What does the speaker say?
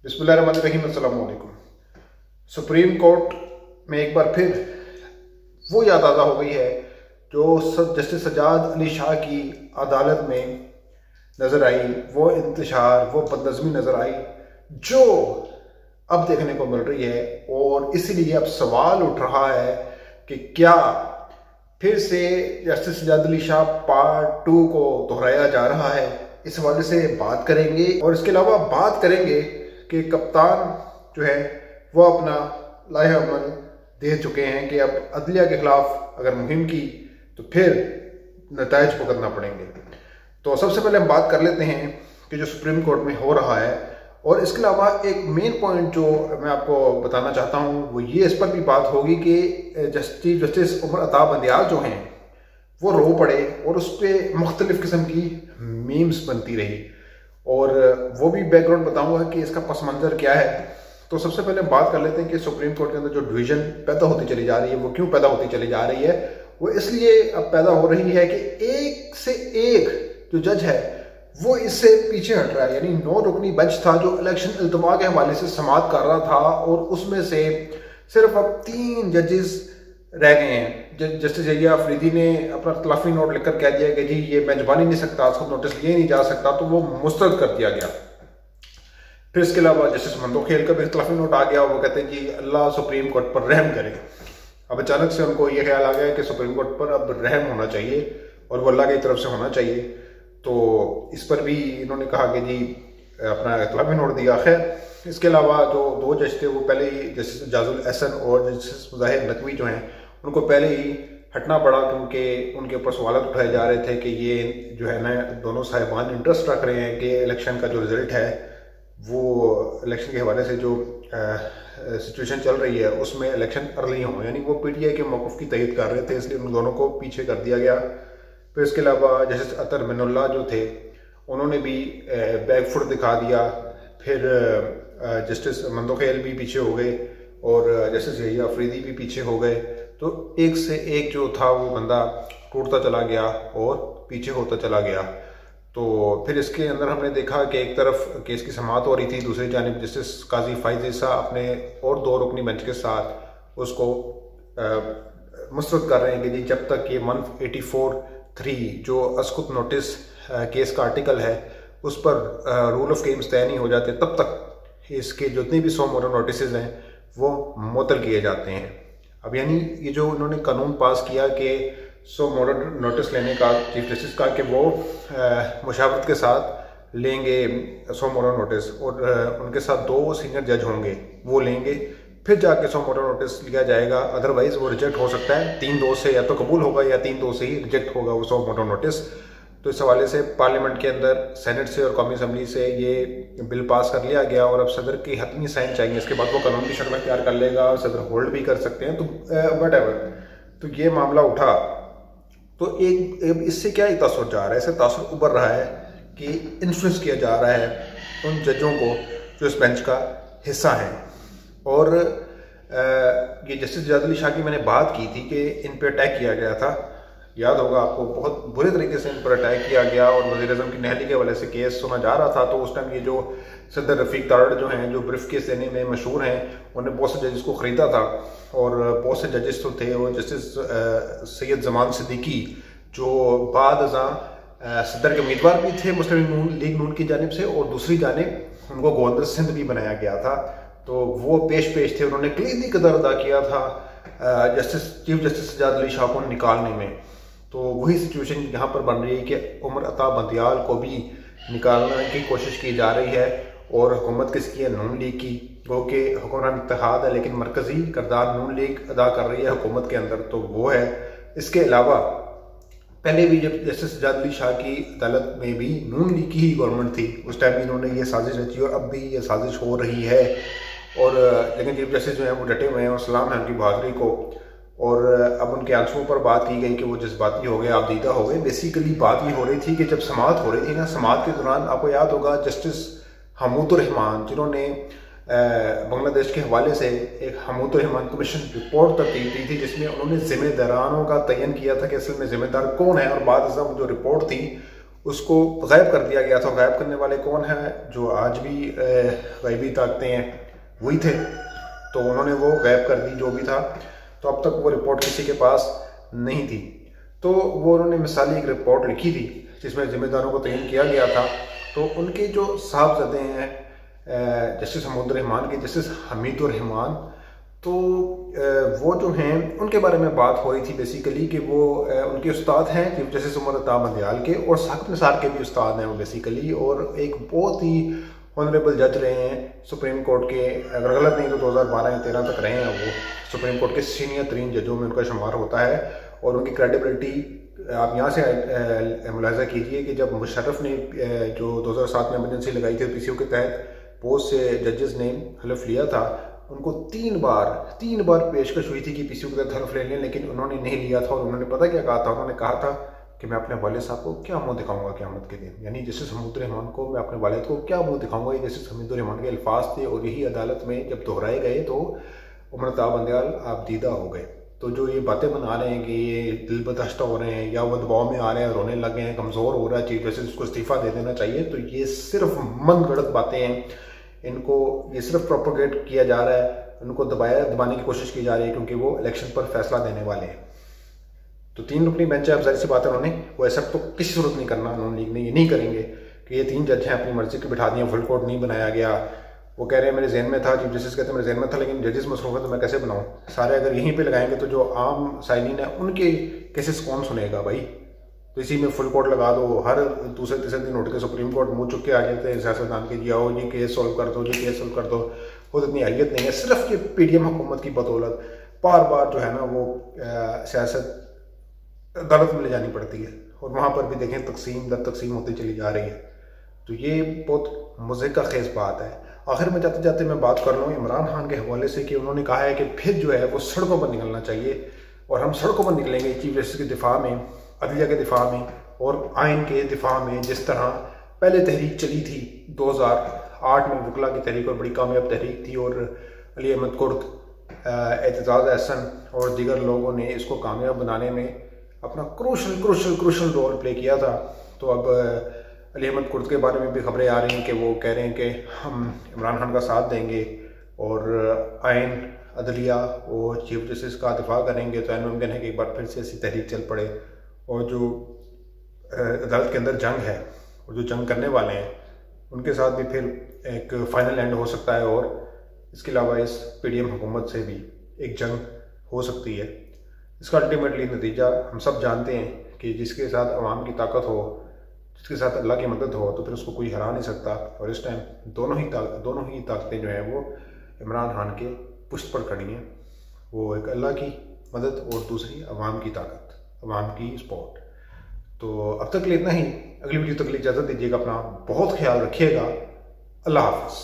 बिस्मिल्लाहिर्रहमानिर्रहीम। अस्सलाम वालेकुम। सुप्रीम कोर्ट में एक बार फिर वो याद ताज़ा हो गई है जो जस्टिस सज्जाद अली शाह की अदालत में नज़र आई, वो इंतशार, वो बदनज़मी नज़र आई जो अब देखने को मिल रही है। और इसीलिए अब सवाल उठ रहा है कि क्या फिर से जस्टिस सज्जाद अली शाह पार्ट 2 को दोहराया जा रहा है। इस हवाले से बात करेंगे और इसके अलावा बात करेंगे कि कप्तान जो है वो अपना लाहे अमल दे चुके हैं कि अब अदलिया के खिलाफ अगर मुहिम की तो फिर नताइज भुगतना पड़ेंगे। तो सबसे पहले हम बात कर लेते हैं कि जो सुप्रीम कोर्ट में हो रहा है। और इसके अलावा एक मेन पॉइंट जो मैं आपको बताना चाहता हूँ वो ये, इस पर भी बात होगी कि जस्टिस उमर अता बंदियाल जो हैं वो रो पड़े और उस पर मुख्तलिफ किस्म की मीम्स बनती रही, और वो भी बैकग्राउंड बताऊंगा कि इसका पस मंज़र क्या है। तो सबसे पहले बात कर लेते हैं कि सुप्रीम कोर्ट के अंदर जो डिवीज़न पैदा होती चली जा रही है वो क्यों पैदा होती चली जा रही है। वो इसलिए अब पैदा हो रही है कि एक से एक जो जज है वो इससे पीछे हट रहा है। यानी 9 रुकनी बेंच था जो इलेक्शन इल्तवा के हवाले से समाअत कर रहा था, और उसमें से सिर्फ अब 3 जजेस रह गए हैं। जस्टिस जहिया अफरीदी ने अपना तलाफी नोट लिखकर कह दिया कि जी ये बेंच बन ही नहीं सकता, उसको नोटिस लिए नहीं जा सकता, तो वो मुस्तरद कर दिया गया। फिर इसके अलावा जस्टिस मंदोखेल का भी तलाफी नोट आ गया, वो कहते हैं जी अल्लाह सुप्रीम कोर्ट पर रहम करे। अब अचानक से उनको ये ख्याल आ गया कि सुप्रीम कोर्ट पर अब रहम होना चाहिए और वो अल्लाह की तरफ से होना चाहिए। तो इस पर भी इन्होंने कहा कि जी अपना तलाफी नोट दिया। खैर इसके अलावा जो 2 जज थे वो पहले ही, जस्टिस जाजुल एहसन और जस्टिस मुजाहिर नकवी जो हैं उनको पहले ही हटना पड़ा, क्योंकि उनके ऊपर सवाल उठाए जा रहे थे कि ये जो है ना दोनों साहिबान इंटरेस्ट रख रहे हैं कि इलेक्शन का जो रिजल्ट है वो इलेक्शन के हवाले से जो सिचुएशन चल रही है उसमें इलेक्शन अर्ली हो, यानी वो पीटीआई के मौक़िफ़ की तइयद कर रहे थे, इसलिए उन दोनों को पीछे कर दिया गया। फिर इसके अलावा जस्टिस अतर मिनुल्लाह जो थे उन्होंने भी बैकफुट दिखा दिया। फिर जस्टिस मंदोखेल भी पीछे हो गए और जस्टिस यहिया अफरीदी भी पीछे हो गए। तो एक से एक जो था वो बंदा टूटता चला गया और पीछे होता चला गया। तो फिर इसके अंदर हमने देखा कि एक तरफ केस की समाअत हो रही थी, दूसरी जानिब जस्टिस काजी फाइज ईसा अपने और 2 रुकनी बेंच के साथ उसको मुस्तरद कर रहे हैं कि जी जब तक ये 184(3) जो अस्कुत नोटिस केस का आर्टिकल है उस पर रूल ऑफ गेम्स तय नहीं हो जाते तब तक इसके जितने भी 100 मॉडल नोटिस हैं वो मुअत्तल किए जाते हैं। अब यानी ये जो उन्होंने कानून पास किया कि 100 मॉडल नोटिस लेने का चीफ जस्टिस का कि वो मुशावरत के साथ लेंगे 100 मॉडल नोटिस, और उनके साथ 2 सीनियर जज होंगे वो लेंगे, फिर जाके 100 मॉडल नोटिस लिया जाएगा। अदरवाइज वो रिजेक्ट हो सकता है, 3-2 से या तो कबूल होगा या 3-2 से ही रिजेक्ट होगा वो 100 मॉडल नोटिस। तो इस हवाले से पार्लियामेंट के अंदर सेनेट से और कौमी असम्बली से ये बिल पास कर लिया गया, और अब सदर की हतमी साइन चाहिए, इसके बाद वो कानून की शक्ल में तैयार कर लेगा और सदर होल्ड भी कर सकते हैं। तो वट एवर, तो ये मामला उठा। तो एक इससे क्या एक तासुर जा रहा है, इससे तासुर उभर रहा है कि इन्फ्लुएंस किया जा रहा है उन जजों को जो इस बेंच का हिस्सा हैं। और ये जस्टिस सज्जाद अली शाह की मैंने बात की थी कि इन पर अटैक किया गया था, याद होगा आपको, बहुत बुरे तरीके से इन पर अटैक किया गया और वज़ीर-ए-आज़म की नहली के हवाले से केस सुना जा रहा था। तो उस टाइम ये जो सदर रफ़ीक तारड़ जो हैं, जो ब्रीफ केस देने में मशहूर हैं, उन्होंने बहुत से जजेस को ख़रीदा था, और बहुत से जजेस तो थे वो जस्टिस सैयद ज़मान सिद्दीकी जो बाद सदर के उम्मीदवार भी थे मुस्लिम लीग नून की जानिब से, और दूसरी जानिब उनको गवर्नर सिंध भी बनाया गया था। तो वो पेश थे, उन्होंने क्लीनली किरदार अदा किया था चीफ जस्टिस सज्जाद अली शाह को निकालने में। तो वही सिचुएशन यहाँ पर बन रही है कि उमर अता बंदियाल को भी निकालने की कोशिश की जा रही है, और हुकूमत किसकी है, नून लीग की, वो कि हुक्मरान इत्तेहाद है लेकिन मरकजी किरदार नून लीग अदा कर रही है हुकूमत के अंदर, तो वो है। इसके अलावा पहले भी जब जस्टिस सज्जाद अली शाह की अदालत में भी नून लीग की ही गवर्नमेंट थी, उस टाइम भी इन्होंने ये साजिश रची और अब भी ये साजिश हो रही है। और लेकिन चीफ जस्टिस जो है वो डटे हुए हैं और सलाम है उनकी बहादुरी को। और अब उनके आंसुओं पर बात की गई कि वो जज्बाती हो गए, आबदीदा हो गए। बेसिकली बात ये हो रही थी कि जब समाअत हो रही थी ना, समाअत के दौरान आपको याद होगा जस्टिस हमूदुर रहमान जिन्होंने बांग्लादेश के हवाले से एक हमूदुर रहमान कमीशन रिपोर्ट तरतीब दी थी जिसमें उन्होंने जिम्मेदारानों का तयन किया था कि असल में जिम्मेदार कौन है, और बाद जो रिपोर्ट थी उसको गायब कर दिया गया था। गायब करने वाले कौन हैं? जो आज भी गायबी ताकतें हैं वही थे। तो उन्होंने वो गायब कर दी जो भी था। तो अब तक वो रिपोर्ट किसी के पास नहीं थी। तो वो उन्होंने मिसाली एक रिपोर्ट लिखी थी जिसमें जिम्मेदारों को तयन किया गया था। तो उनके जो साहबजादे हैं जस्टिस हमीदुर रहमान के, जस्टिस हमीदुर रहमान, तो वो जो हैं उनके बारे में बात हो रही थी बेसिकली कि वो उनके उस्ताद हैं चीफ जस्टिस उमर अता बंदयाल के, और साकिब निसार के भी उस्ताद हैं वो बेसिकली, और एक बहुत ही ऑनरेबल जज रहे हैं सुप्रीम कोर्ट के। अगर गलत नहीं तो 2012 या 13 तक रहे हैं वो सुप्रीम कोर्ट के सीनियर तरीन जजों में उनका शुमार होता है। और उनकी क्रेडिबिलिटी आप यहाँ से मुलाहिजा कीजिए कि जब मुशर्रफ ने जो 2007 में एमरजेंसी लगाई थी PCO के तहत पोस्ट से जजेस ने हलफ लिया था, उनको तीन बार पेशकश हुई थी कि PCO के तहत हलफ ले लें, लेकिन उन्होंने नहीं लिया था। और उन्होंने पता क्या कहा था? उन्होंने कहा था कि मैं अपने वालिद साहब को क्या मुंह दिखाऊंगा क़यामत के दिन, यानी जस्टिस हमीदुर रहमान को मैं अपने वालिद को क्या मुंह दिखाऊंगा। ये जस्टिस हमीदुर रहमान के अल्फाज थे और यही अदालत में जब दोहराए गए तो उमर अता बंदयाल आप दीदा हो गए। तो जो ये बातें बना रहे हैं कि ये दिल बदश्ता हो रहे हैं या वो दबाव में आ रहे हैं, रोने लगे हैं, कमज़ोर हो रहा है चीफ जस्टिस, उसको इस्तीफ़ा दे देना चाहिए, तो ये सिर्फ मन गढ़ंत बातें हैं। इनको ये सिर्फ प्रोपोगेट किया जा रहा है, उनको दबाने की कोशिश की जा रही है क्योंकि वो इलेक्शन पर फैसला देने वाले हैं। तो 3 रुकनी बेंच है, अब जाहिर सी बात है उन्होंने वो ऐसा तो किसी सूरत नहीं करना, उन्होंने लीग ने ये नहीं करेंगे कि ये 3 जज हैं अपनी मर्जी के बिठा दिए, फुल कोर्ट नहीं बनाया गया। वो कह रहे हैं मेरे जहन में था, चीफ जस्टिस कहते हैं मेरे जहन में था, लेकिन जजेस मसरूफ है तो मैं कैसे बनाऊँ? सारे अगर यहीं पे लगाएंगे तो जो आम साइलिन है उनके केसेस कौन सुनेगा भाई? तो इसी में फुल कोर्ट लगा दो, हर दूसरे तीसरे दिन उठ के सुप्रीम कोर्ट मुँह चुक के आ जाते हैं सियासतदान के, आओ ये केस सोल्व कर दो, ये केस सोल्व कर दो। खुद इतनी हैसियत नहीं है, सिर्फ ये PDM हुकूमत की बदौलत बार बार जो है ना वो सियासत अदालत में ले जानी पड़ती है, और वहाँ पर भी देखें तकसीम दर तकसीम होती चली जा रही है। तो ये बहुत मज़े का खेज बात है। आखिर में जाते जाते मैं बात कर लूँ इमरान खान के हवाले से कि उन्होंने कहा है कि फिर जो है वो सड़कों पर निकलना चाहिए, और हम सड़कों पर निकलेंगे चीफ जस्टिस के दिफा में, अदलिया के दिफा में और आइन के दिफा में। जिस तरह पहले तहरीक चली थी 2008 में, वकला की तहरीक, और बड़ी कामयाब तहरीक थी, और अली अहमद कुर्द, एतजाज़ अहसन और दीगर लोगों ने इसको कामयाब बनाने में अपना क्रूशल रोल प्ले किया था। तो अब अली अहमद कुर्द के बारे में भी खबरें आ रही हैं कि वो कह रहे हैं कि हम इमरान खान का साथ देंगे और आइन, अदलिया और चीफ जस्टिस का दिफा करेंगे। तो मुमकिन है कि एक बार फिर से ऐसी तहरीक चल पड़े, और जो अदालत के अंदर जंग है और जो जंग करने वाले हैं उनके साथ भी फिर एक फाइनल एंड हो सकता है। और इसके अलावा इस PDM हुकूमत से भी एक जंग हो सकती है। इसका अल्टीमेटली नतीजा हम सब जानते हैं कि जिसके साथ अवाम की ताकत हो, जिसके साथ अल्लाह की मदद हो, तो फिर उसको कोई हरा नहीं सकता। और इस टाइम दोनों ही ताकतें जो हैं वो इमरान खान के पुश्त पर खड़ी हैं। वो एक अल्लाह की मदद और दूसरी अवाम की ताकत, अवाम की सपोर्ट। तो अब तक के लिए इतना ही। अगली वीडियो तक के लिए इजाज़त दीजिएगा, अपना बहुत ख्याल रखिएगा। अल्लाह हाफ़िज़।